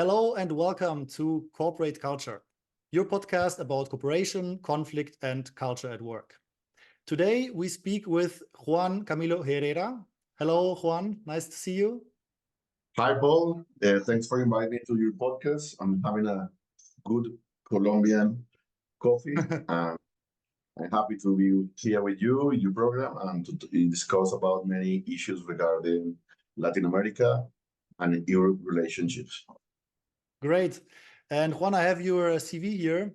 Hello and welcome to Corporate Culture, your podcast about cooperation, conflict, and culture at work. Today we speak with Juan Camilo Herrera. Hello, Juan. Nice to see you. Hi, Paul. Thanks for inviting me to your podcast. I'm having a good Colombian coffee, and I'm happy to be here with you in your program and to discuss about many issues regarding Latin America and Europe relationships. Great. And Juan, I have your CV here.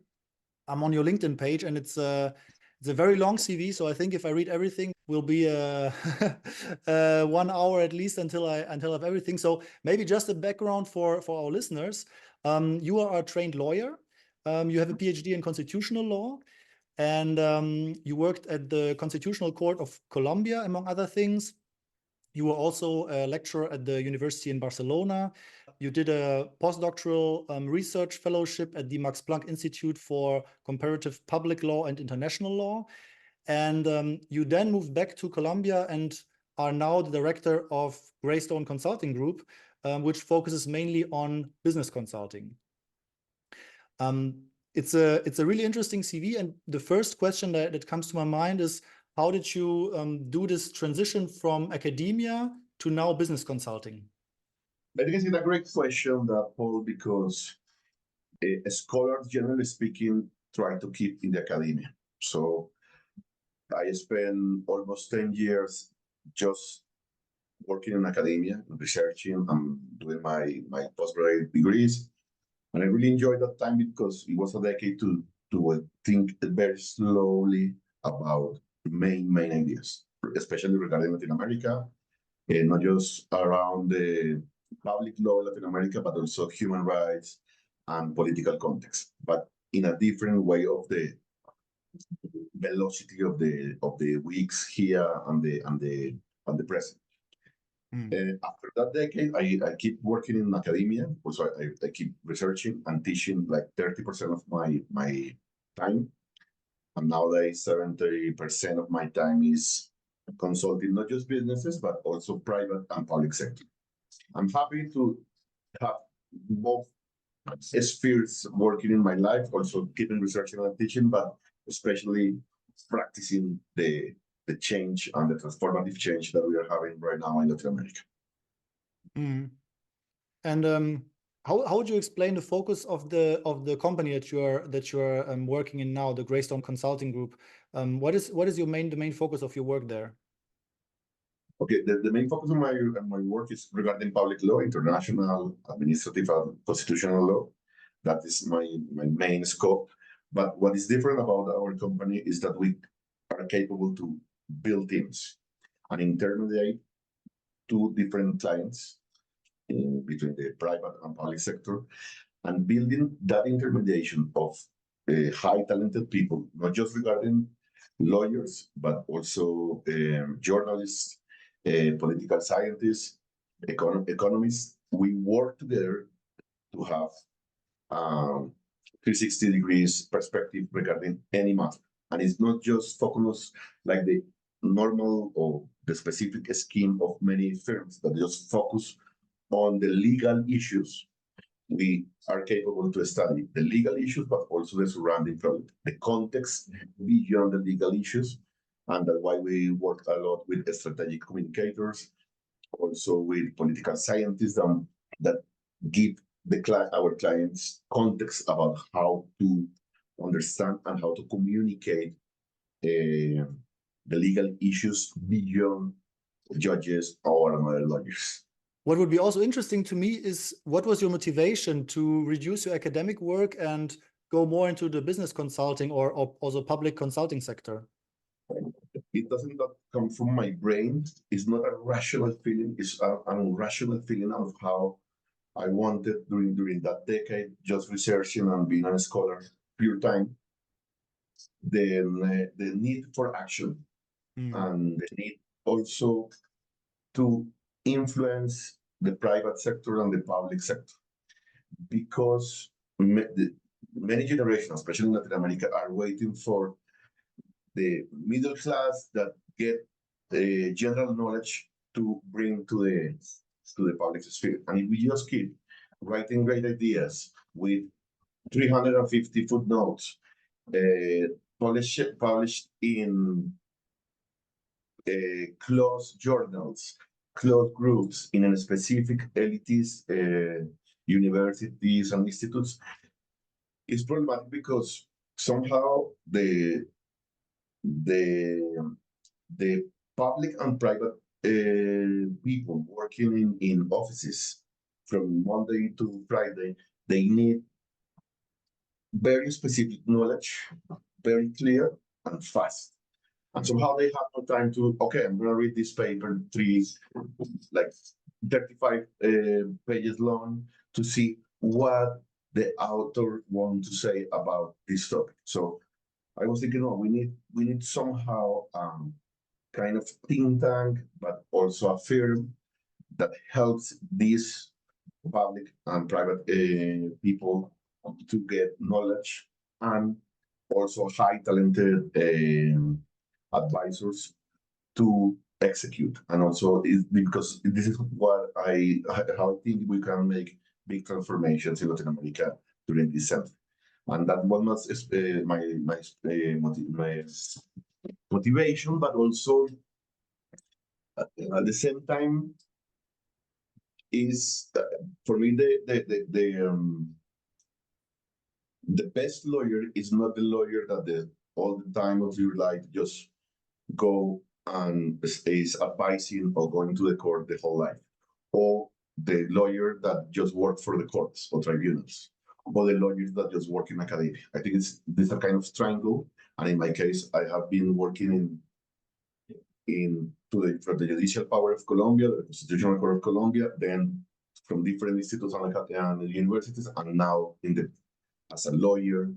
I'm on your LinkedIn page, and it's a very long CV. So I think if I read everything, will be 1 hour at least until I have everything. So maybe just a background for our listeners. You are a trained lawyer. You have a PhD in constitutional law, and you worked at the Constitutional Court of Colombia, among other things. You were also a lecturer at the University in Barcelona. You did a postdoctoral research fellowship at the Max Planck Institute for Comparative Public Law and International Law. And you then moved back to Colombia and are now the director of Greystone Consulting Group, which focuses mainly on business consulting. It's a really interesting CV. And the first question that comes to my mind is, how did you do this transition from academia to now business consulting? I think it's a great question, Paul, because scholars, generally speaking, try to keep in the academia. So I spent almost 10 years just working in academia, researching, and doing my postgraduate degrees. And I really enjoyed that time because it was a decade to think very slowly about main ideas, especially regarding Latin America, and not just around the public law in Latin America, but also human rights and political context, but in a different way of the velocity of the weeks here and the present. After that decade, I keep working in academia. Also, I keep researching and teaching like 30% of my time. And nowadays, 70% of my time is consulting not just businesses, but also private and public sector. I'm happy to have both spheres working in my life, also keeping researching and teaching, but especially practicing the change and the transformative change that we are having right now in Latin America. And how would you explain the focus of the company that you're working in now, the Greystone Consulting Group? What is the main focus of your work there? Okay, the main focus of my work is regarding public law, international, administrative, and constitutional law. That is my main scope. But what is different about our company is that we are capable to build teams and intermediate two different clients between the private and public sector, and building that intermediation of high talented people, not just regarding lawyers, but also journalists, political scientists, economists. We work together to have 360 degrees perspective regarding any matter. And it's not just focus like the normal or the specific scheme of many firms that just focus on the legal issues. We are capable to study the legal issues, but also the surrounding problem, the context beyond the legal issues. And that's why we work a lot with strategic communicators, also with political scientists that give our clients context about how to understand and how to communicate the legal issues beyond judges or other lawyers. What would be also interesting to me is, what was your motivation to reduce your academic work and go more into the business consulting or also public consulting sector? It doesn't come from my brain. It's not a rational feeling. It's an irrational feeling of how I wanted during that decade, just researching and being a scholar, pure time. The need for action and the need also to influence the private sector and the public sector, because many generations, especially in Latin America, are waiting for the middle class that get the general knowledge to bring to the public sphere. And if we just keep writing great ideas with 350 footnotes, published in closed journals, closed groups in a specific elitist universities and institutes, is problematic because somehow the public and private people working in offices from Monday to Friday, they need very specific knowledge, very clear and fast. And somehow they have no time to, okay, I'm going to read this paper, like 35 pages long, to see what the author wants to say about this topic. So I was thinking, oh, we need somehow kind of think tank, but also a firm that helps these public and private people to get knowledge, and also high talented advisors to execute. And also because this is what how I think we can make big transformations in Latin America during this century. And that was my motivation, but also at the same time is for me the best lawyer is not the lawyer that all the time of your life just go and is advising or going to the court the whole life, or the lawyer that just work for the courts or tribunals, or the lawyers that just work in academia. I think this a kind of triangle, and in my case, I have been working from the judicial power of Colombia, the Constitutional Court of Colombia, then from different institutes and universities, and now as a lawyer,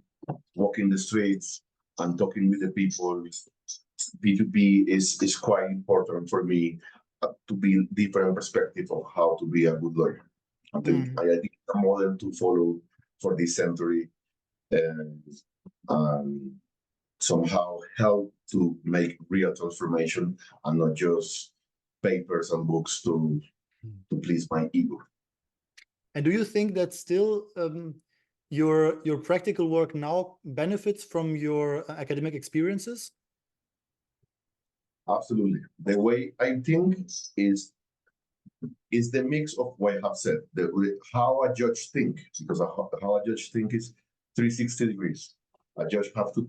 walking the streets and talking with the people. P2P is quite important for me to be different perspective of how to be a good lawyer. I think it's a model to follow for this century, and somehow help to make real transformation and not just papers and books to please my ego. And do you think that still your practical work now benefits from your academic experiences? Absolutely. The way I think is the mix of what I have said, how a judge think, because how a judge think is 360 degrees. A judge have to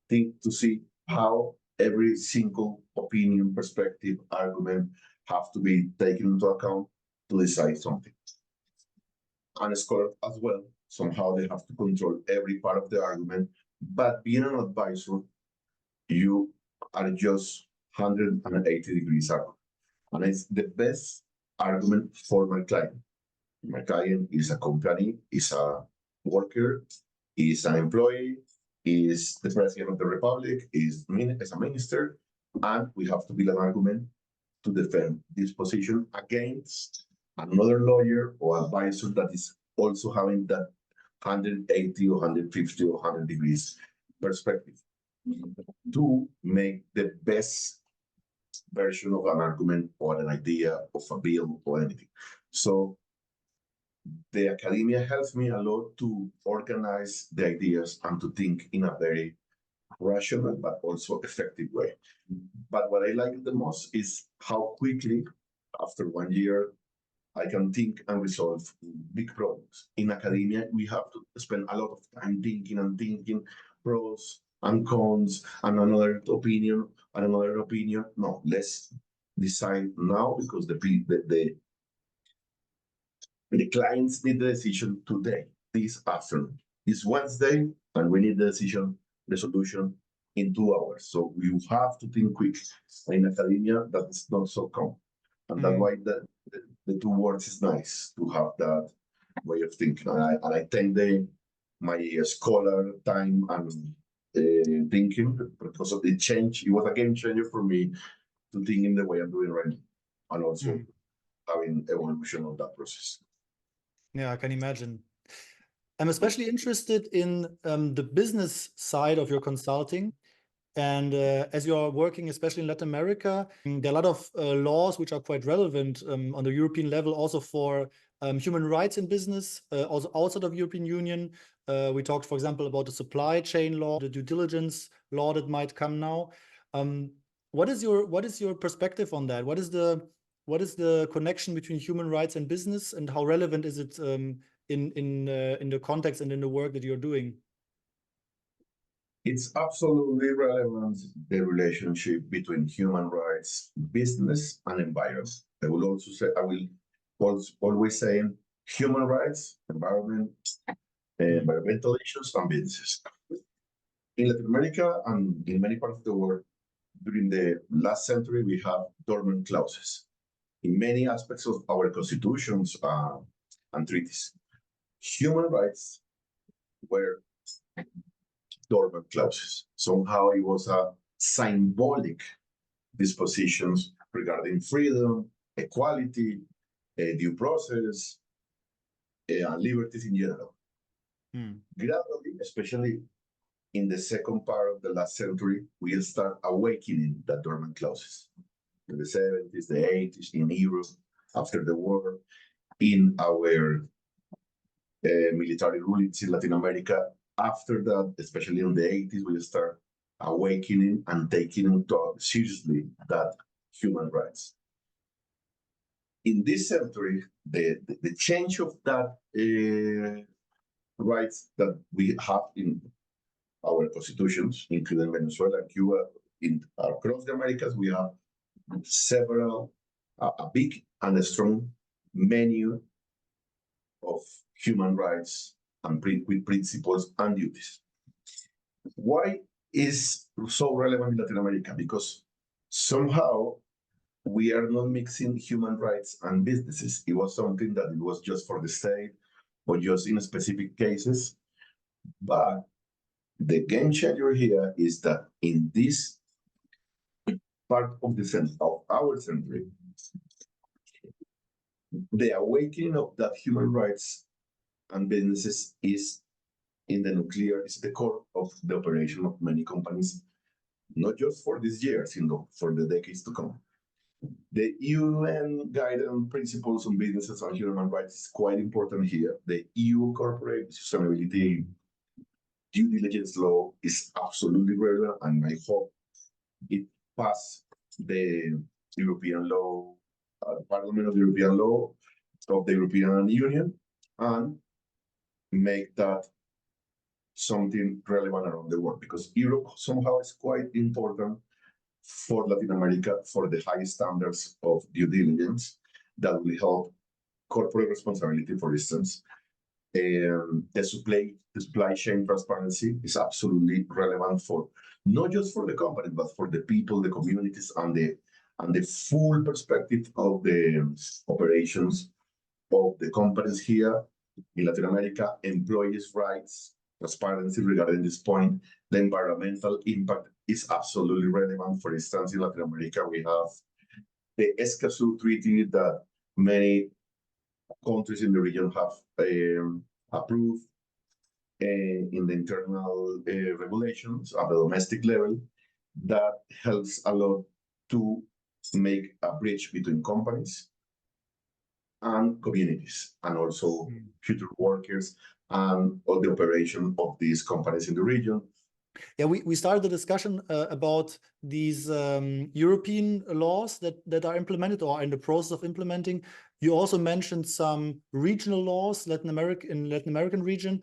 think to see how every single opinion, perspective, argument have to be taken into account to decide something. And a scholar as well, somehow they have to control every part of the argument, but being an advisor, you are just 180 degrees argument. And it's the best argument for my client. My client is a company, is a worker, is an employee, is the president of the republic, is a minister, and we have to build an argument to defend this position against another lawyer or advisor that is also having that 180 or 150 or 100 degrees perspective to make the best version of an argument or an idea of a bill or anything. So the academia helps me a lot to organize the ideas and to think in a very rational but also effective way. But what I like the most is how quickly, after 1 year, I can think and resolve big problems. In academia, we have to spend a lot of time thinking pros and cons and another opinion and another opinion. No, let's decide now, because the clients need the decision today, this afternoon. It's Wednesday, and we need the solution in 2 hours. So you have to think quick. In academia, that is not so common. And that's why the 2 words is nice to have that way of thinking. And I thank my scholar time and thinking, because of the change. It was a game changer for me to think in the way I'm doing right now, and also having evolution of that process. Yeah, I can imagine. I'm especially interested in the business side of your consulting. And as you are working, especially in Latin America, there are a lot of laws which are quite relevant on the European level, also for human rights in business, also outside of European Union. We talked, for example, about the supply chain law, the due diligence law that might come now. What is your perspective on that? What is the connection between human rights and business, and how relevant is it in the context and in the work that you're doing? It's absolutely relevant, the relationship between human rights, business, and environment. I will always say human rights, environment, environmental issues, and businesses. In Latin America and in many parts of the world, during the last century, we have dormant clauses in many aspects of our constitutions and treaties. Human rights were dormant clauses. Somehow it was a symbolic dispositions regarding freedom, equality, due process, and liberties in general. Gradually, especially in the second part of the last century, we'll start awakening the dormant clauses. In the 70s, the 80s, in Europe, after the war, in our military rulings in Latin America. After that, especially in the 80s, we'll start awakening and taking seriously that human rights. In this century, the change of that rights that we have in our constitutions, including Venezuela and Cuba, across the Americas, we have a big and a strong menu of human rights and with principles and duties. Why is so relevant in Latin America? Because somehow we are not mixing human rights and businesses. It was something that it was just for the state or just in specific cases. But the game changer here is that in this part of our century, the awakening of that human rights and businesses is the core of the operation of many companies, not just for this year, but for the decades to come. The UN guidance principles on businesses and human rights is quite important here. The EU corporate sustainability due diligence law is absolutely relevant, and I hope it pass the European law, Parliament of the European law of the European Union, and make that something relevant around the world, because Europe somehow is quite important for Latin America for the high standards of due diligence that will help corporate responsibility, for instance. The supply chain transparency is absolutely relevant for not just for the company, but for the people, the communities, and the full perspective of the operations of the companies here in Latin America. Employees' rights, transparency regarding this point. The environmental impact is absolutely relevant. For instance, in Latin America, we have the Escazú Treaty that many countries in the region have approved in the internal regulations at the domestic level. That helps a lot to make a bridge between companies and communities, and also future workers and all the operation of these companies in the region. Yeah, we started the discussion about these European laws that are implemented or are in the process of implementing. You also mentioned some regional laws, in Latin American region,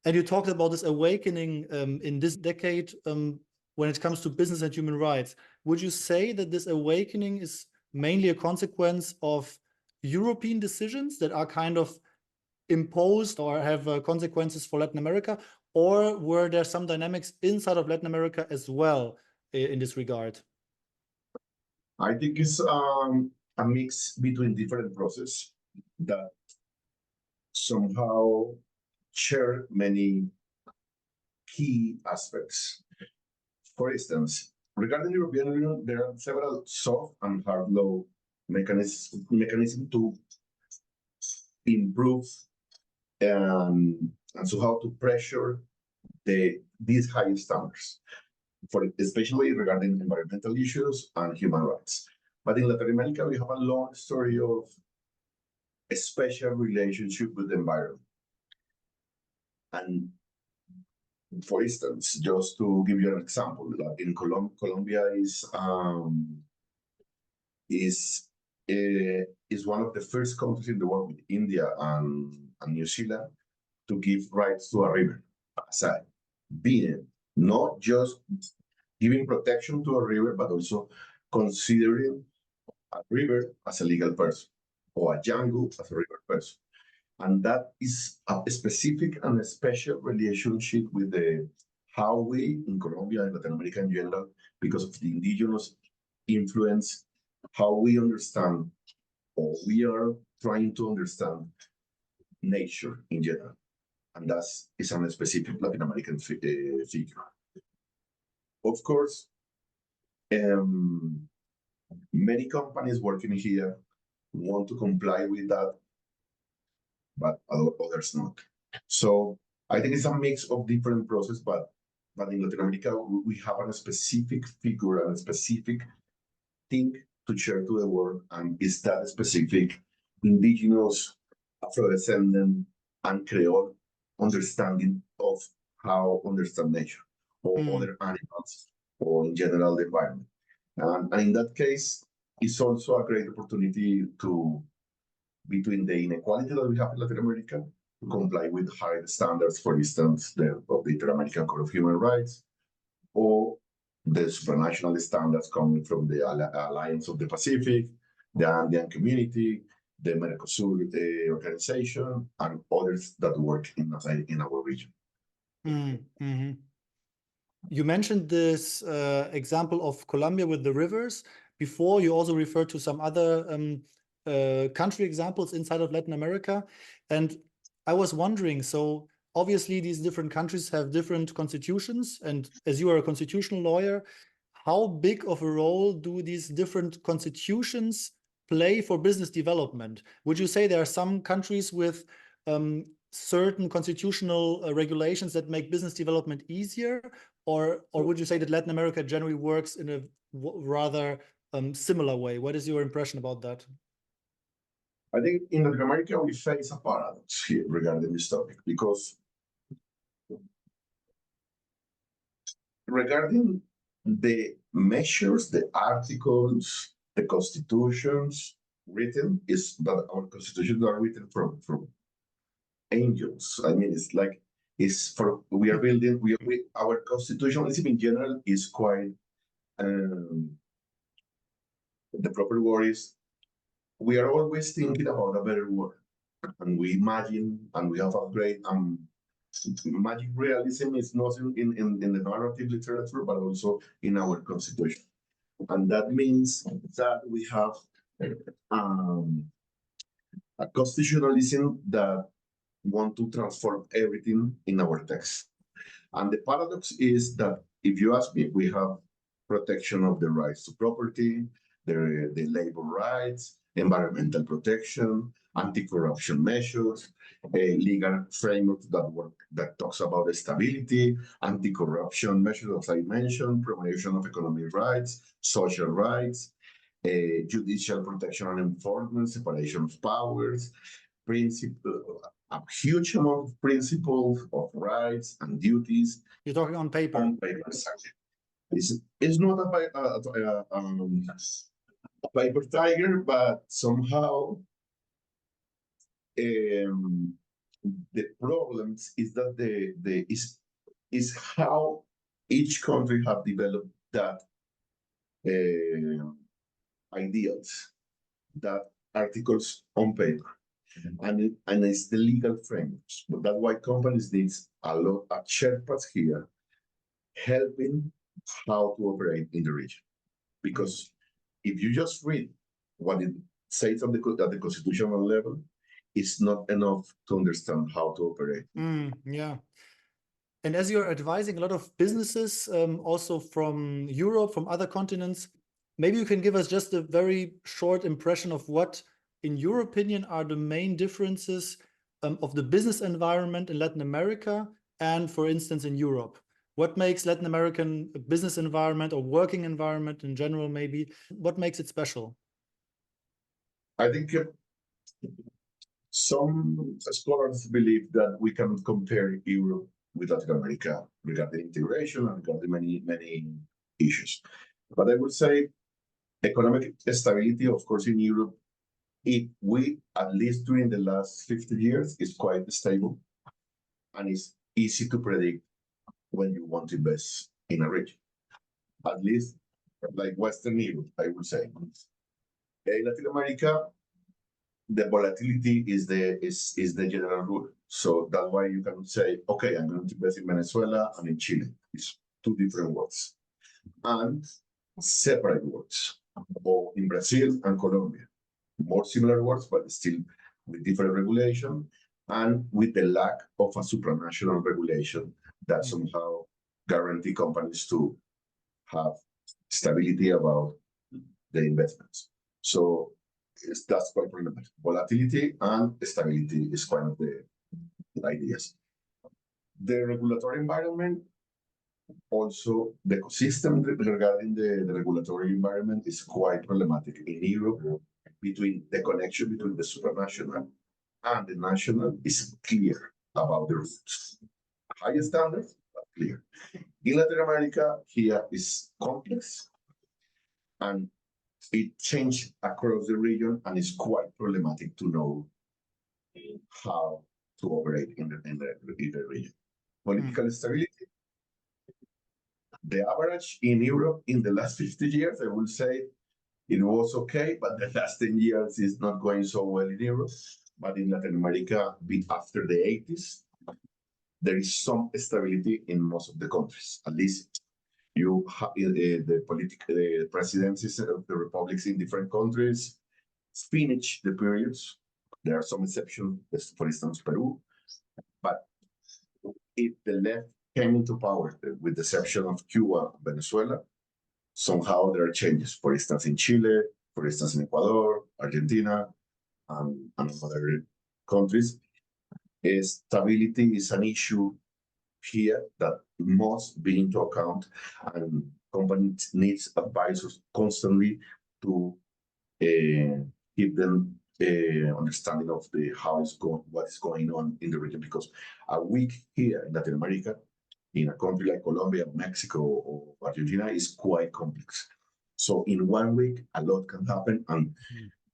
and you talked about this awakening in this decade when it comes to business and human rights. Would you say that this awakening is mainly a consequence of European decisions that are kind of imposed or have consequences for Latin America, or were there some dynamics inside of Latin America as well in this regard? I think it's a mix between different processes that somehow share many key aspects. For instance, regarding the European Union, there are several soft and hard law mechanisms to improve and so how to pressure these high standards. especially regarding environmental issues and human rights. But in Latin America, we have a long story of a special relationship with the environment. And for instance, just to give you an example, like in Colombia is one of the first countries in the world with India and New Zealand to give rights to a river, aside being not just giving protection to a river, but also considering a river as a legal person or a jungle as a river person. And that is a specific and a special relationship with how we in Colombia and Latin America in general, because of the indigenous influence, how we understand, or we are trying to understand nature in general. And that is a specific Latin American figure. Of course, many companies working here want to comply with that, but others not. So I think it's a mix of different processes, but in Latin America, we have a specific figure and a specific thing to share to the world, and it's that specific indigenous, Afro-descendant, and Creole understanding of how understand nature or other animals or in general the environment. And in that case, it's also a great opportunity to, between the inequality that we have in Latin America, to comply with high standards, for instance, of the Inter-American Court of Human Rights, or the supranational standards coming from the Alliance of the Pacific, the Andean Community, the Mercosur organization, and others that work in our region. Mm-hmm. You mentioned this example of Colombia with the rivers. Before, you also referred to some other country examples inside of Latin America. And I was wondering, so obviously these different countries have different constitutions. And as you are a constitutional lawyer, how big of a role do these different constitutions play for business development? Would you say there are some countries with certain constitutional regulations that make business development easier? Or would you say that Latin America generally works in a rather similar way? What is your impression about that? I think in Latin America, we face a paradox here regarding this topic, because regarding the measures, the articles, the constitutions written, is that our constitutions are written from angels. I mean, it's like, we are building, our constitutionalism in general is quite, the proper word is, we are always thinking about a better world, and we imagine, and we have a great magic realism is not in the narrative literature, but also in our constitution. And that means that we have a constitutionalism that want to transform everything in our text. And the paradox is that, if you ask me, we have protection of the rights to property, the labor rights, environmental protection, anti-corruption measures, a legal framework that talks about stability, anti-corruption measures, as I mentioned, promotion of economic rights, social rights, judicial protection and enforcement, separation of powers, a huge amount of principles of rights and duties. You're talking on paper. On paper, exactly. It's not a paper tiger, but somehow the problems is that is how each country have developed that ideals, that articles on paper, and it's the legal frameworks. But that's why companies need a lot of Sherpas here helping how to operate in the region. Because if you just read what it says at the constitutional level, it's not enough to understand how to operate. Yeah. And as you're advising a lot of businesses, also from Europe, from other continents, maybe you can give us just a very short impression of what, in your opinion, are the main differences of the business environment in Latin America and, for instance, in Europe. What makes Latin American business environment or working environment in general, maybe, what makes it special? I think some scholars believe that we can compare Europe with Latin America regarding integration and regarding many issues. But I would say economic stability, of course, in Europe, at least during the last 50 years, is quite stable, and it's easy to predict when you want to invest in a region. At least like Western Europe, I would say. In Latin America, the volatility is the general rule. So that's why you can say, okay, I'm going to invest in Venezuela and in Chile. It's two different words. And separate words, or in Brazil and Colombia. More similar words, but still with different regulation and with the lack of a supranational regulation that somehow guarantee companies to have stability about the investments. So that's quite problematic. Volatility and stability is one of the ideas. The regulatory environment, also the ecosystem regarding the regulatory environment is quite problematic in Europe. Between the connection between the supranational and the national is clear about the rules. High standards, but clear. In Latin America, here is complex and it changed across the region and it's quite problematic to know how to operate in the region. Political stability. The average in Europe in the last 50 years, I will say, it was okay, but the last 10 years is not going so well in Europe. But in Latin America, after the 80s, there is some stability in most of the countries. At least you have the presidencies of the republics in different countries finish the periods. There are some exceptions, for instance, Peru. But if the left came into power, with the exception of Cuba, Venezuela, somehow there are changes. For instance, in Chile, for instance, in Ecuador, Argentina, and other countries. Stability is an issue here that must be into account, and companies needs advisors constantly to give them understanding of what is going on in the region. Because a week here in Latin America, in a country like Colombia, Mexico, or Argentina, is quite complex. So in 1 week, a lot can happen, and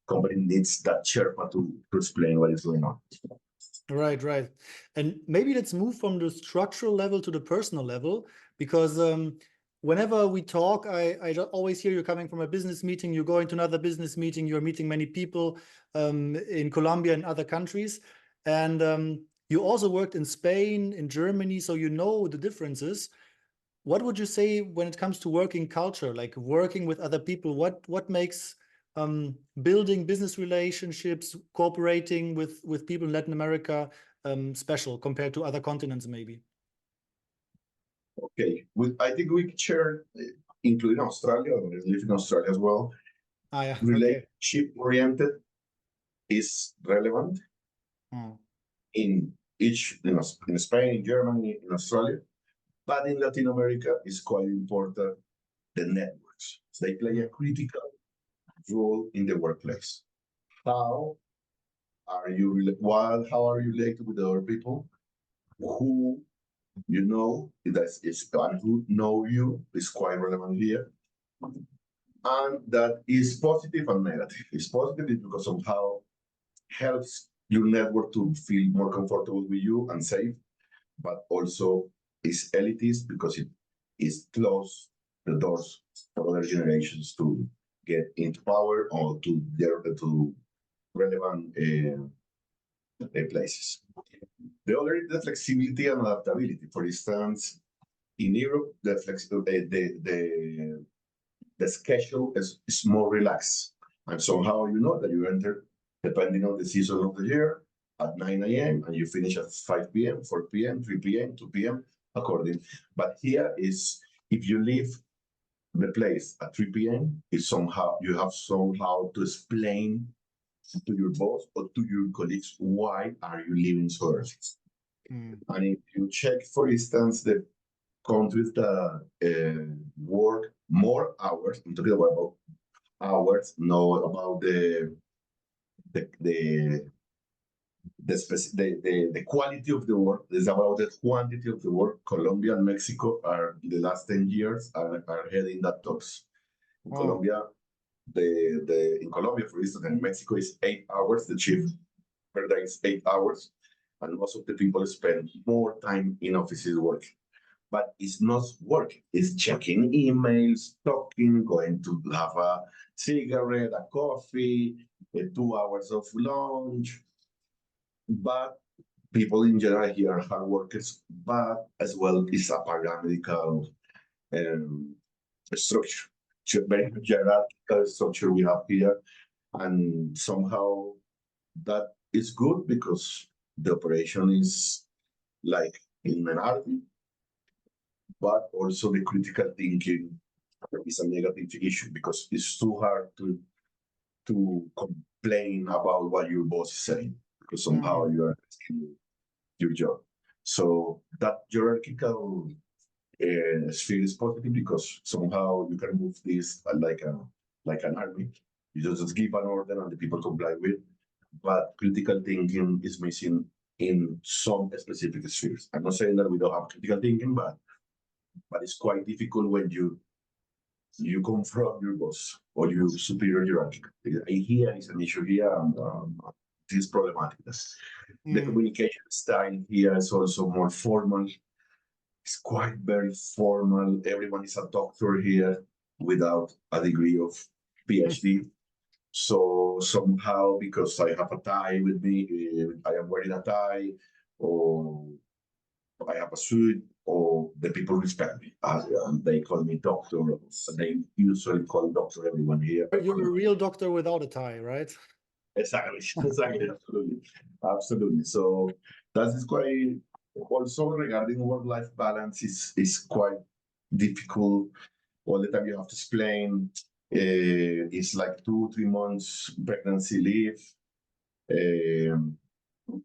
company needs that Sherpa to explain what is going on. Right. And maybe let's move from the structural level to the personal level, because whenever we talk, I always hear you coming from a business meeting, you're going to another business meeting, you're meeting many people in Colombia and other countries. And you also worked in Spain, in Germany, so you know the differences. What would you say when it comes to working culture, like working with other people? What makes building business relationships, cooperating with people in Latin America special compared to other continents, maybe? Okay, I think we share, including Australia, I live in Australia as well. Yeah. Relationship-oriented is relevant in Spain, in Germany, in Australia, but in Latin America is quite important. The networks, they play a critical role in the workplace. How are you related with other people? Who you know and who know you is quite relevant here. And that is positive and negative. It's positive because somehow helps your network to feel more comfortable with you and safe, but also is elitist because it is close the doors for other generations to get into power or to relevant places. The other is the flexibility and adaptability. For instance, in Europe, the schedule is more relaxed, and somehow you know that you enter depending on the season of the year at 9 a.m. and you finish at 5 p.m., 4 p.m., 3 p.m., 2 p.m. according. But here is if you leave the place at 3 p.m., you have somehow to explain to your boss or to your colleagues why are you leaving so early. And if you check, for instance, the countries that work more hours. I'm talking about hours, not about the quality of the work. It's about the quantity of the work. Colombia and Mexico are in the last 10 years are heading that tops. In Colombia, in Colombia, for instance, in Mexico is 8 hours. The shift per day is 8 hours, and most of the people spend more time in offices working. But it's not work. It's checking emails, talking, going to have a cigarette, a coffee, 2 hours of lunch. But people in general here are hard workers, but as well is a paramedical structure. Very hierarchical structure we have here. And somehow that is good because the operation is like in an army, but also the critical thinking is a negative issue because it's too hard to complain about what your boss is saying because somehow you are asking your job. So that hierarchical sphere is positive because somehow you can move this like an army. You just give an order and the people comply with. But critical thinking is missing in some specific spheres. I'm not saying that we don't have critical thinking, but it's quite difficult when you confront your boss or your superior hierarchy. Here is an issue here, and it is problematic. The communication style here is also more formal. It's quite very formal. Everyone is a doctor here without a degree of PhD. So somehow, because I have a tie with me, I am wearing a tie, or I have a suit, or the people respect me. And they call me doctor. They usually call doctor everyone here. You're a real doctor without a tie, right? Exactly, absolutely. So that is quite. Also regarding work-life balance is quite difficult. All the time you have to explain. It's like 2-3 months pregnancy leave.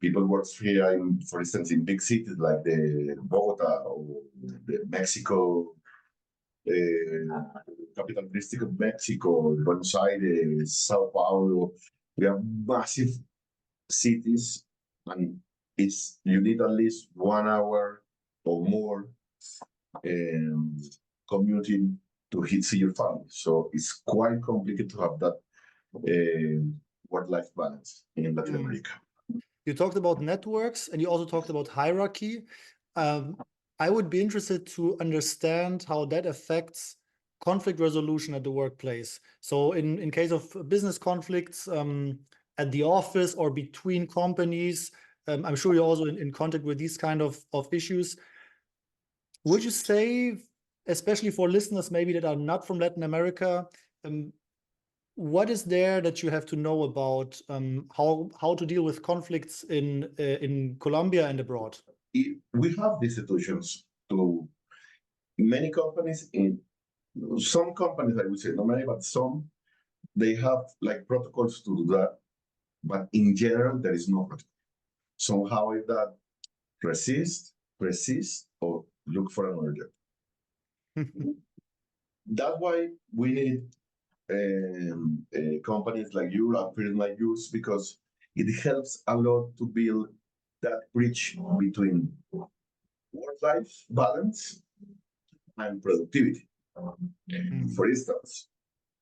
People work here, for instance, in big cities like the Bogotá or the Mexico, capital district of Mexico, Buenos Aires, Sao Paulo. We have massive cities, and you need at least 1 hour or more commuting to see your family. So it's quite complicated to have that work-life balance in Latin America. You talked about networks and you also talked about hierarchy. I would be interested to understand how that affects conflict resolution at the workplace. So in case of business conflicts at the office or between companies, I'm sure you're also in contact with these kind of issues. Would you say, especially for listeners maybe that are not from Latin America, what is there that you have to know about how to deal with conflicts in Colombia and abroad? We have institutions to many companies. In some companies, I would say not many, but some, they have like protocols to do that. But in general, there is no protocol. So how is that persist, or look for another job? That's why we need companies like you, firms like yours, because it helps a lot to build that bridge between work-life balance and productivity. For instance,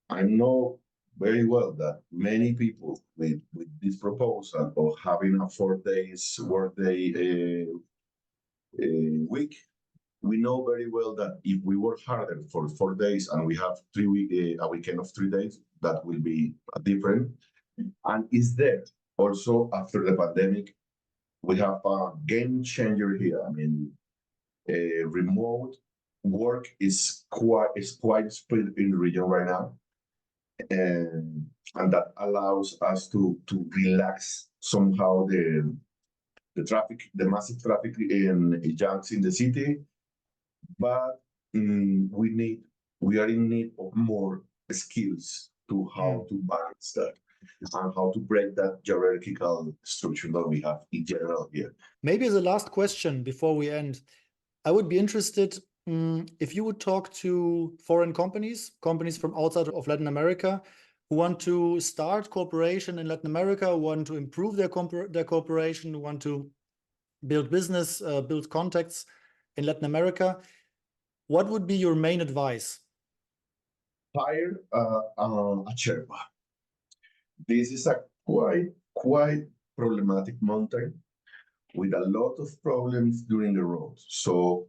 I know very well that many people with this proposal of having a 4 days workday week, we know very well that if we work harder for 4 days and we have a weekend of 3 days, that will be different. And is there also after the pandemic, we have a game changer here. I mean, remote work is quite spread in the region right now, and that allows us to relax somehow the massive traffic in jams in the city. But we are in need of more skills to how to balance that and how to break that hierarchical structure that we have in general here. Maybe as a last question before we end, I would be interested, If you would talk to foreign companies from outside of Latin America who want to start cooperation in Latin America, who want to improve their cooperation, who want to build business, build contacts in Latin America, what would be your main advice? Hire a Sherpa. This is a quite problematic mountain with a lot of problems during the road. So,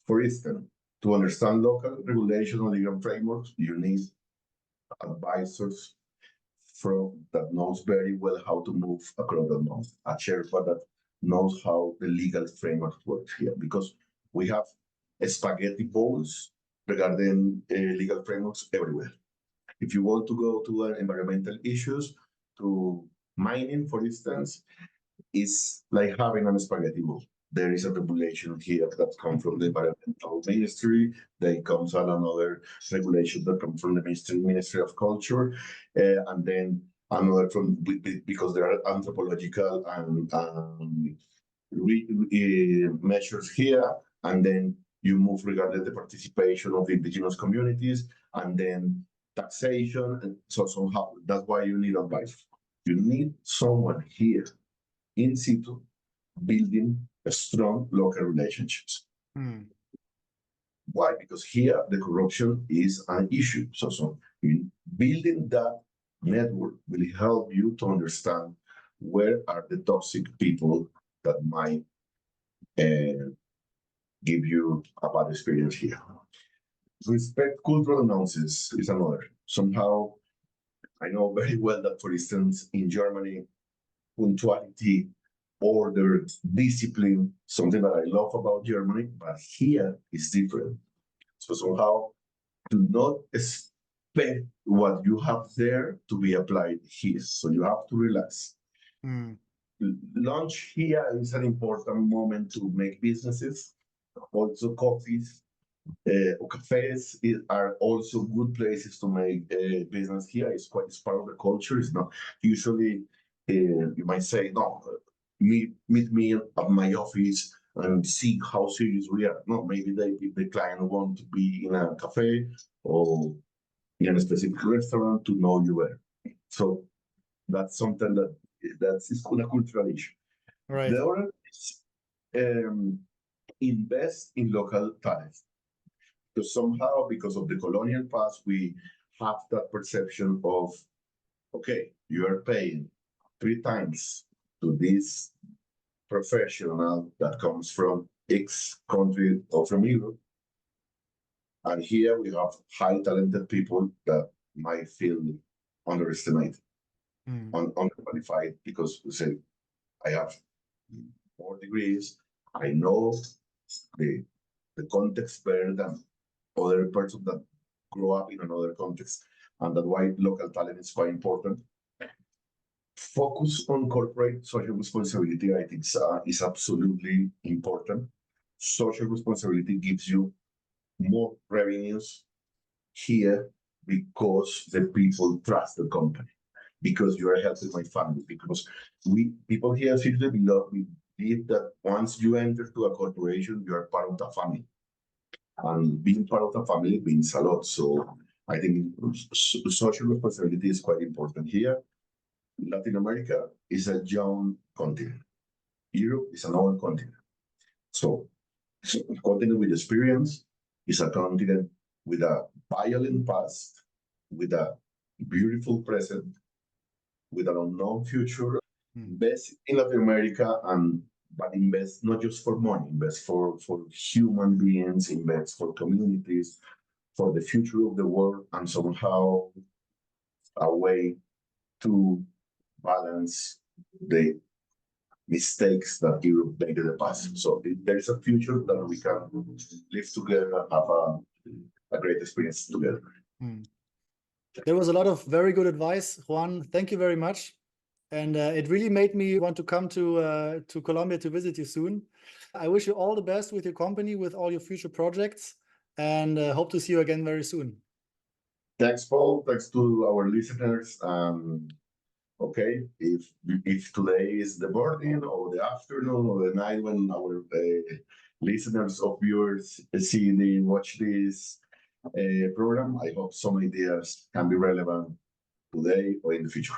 for instance, to understand local regulation and legal frameworks, you need advisors that knows very well how to move across the month, a Sherpa that knows how the legal framework works here, because we have spaghetti bowls regarding legal frameworks everywhere. If you want to go to environmental issues, to mining, for instance, it's like having a spaghetti bowl. There is a regulation here that comes from the environmental ministry. There comes another regulation that comes from the Ministry of Culture, and then another from because there are anthropological and measures here, and then you move regarding the participation of indigenous communities, and then taxation, and so somehow that's why you need advice. You need someone here in situ building strong local relationships. Why? Because here the corruption is an issue. So building that network will help you to understand where are the toxic people that might give you a bad experience here. Respect cultural nuances is another. Somehow, I know very well that, for instance, in Germany, punctuality, order, discipline, something that I love about Germany, but here is different. So somehow, do not expect what you have there to be applied here. So you have to relax. Lunch here is an important moment to make businesses. Also, coffees or cafes are also good places to make business here. It's part of the culture. It's not usually, you might say, no, meet me at my office and see how serious we are. No, maybe the client want to be in a cafe or in a specific restaurant to know you better. So that's something that's a cultural issue. Right. The other is invest in local talent. Because somehow, because of the colonial past, we have that perception of, okay, you are paying 3 times to this professional that comes from X country or from Europe. And here we have high talented people that might feel underestimated, underqualified, because we say, I have more degrees, I know the context better than other persons that grow up in another context, and that's why local talent is quite important. Focus on corporate social responsibility, I think, is absolutely important. Social responsibility gives you more revenues here because the people trust the company, because you are helping my family, because people here seriously believe that once you enter to a corporation, you are part of the family. And being part of the family means a lot. So I think social responsibility is quite important here. Latin America is a young continent. Europe is an old continent. So a continent with experience is a continent with a violent past, with a beautiful present, with an unknown future. Invest in Latin America, but invest not just for money, invest for human beings, invest for communities, for the future of the world, and somehow a way to balance the mistakes that Europe made in the past. So there's a future that we can live together and have a great experience together. There was a lot of very good advice, Juan. Thank you very much. And it really made me want to come to Colombia to visit you soon. I wish you all the best with your company, with all your future projects, and hope to see you again very soon. Thanks, Paul. Thanks to our listeners. Okay, if today is the morning or the afternoon or the night when our listeners or viewers watch this program, I hope some ideas can be relevant today or in the future.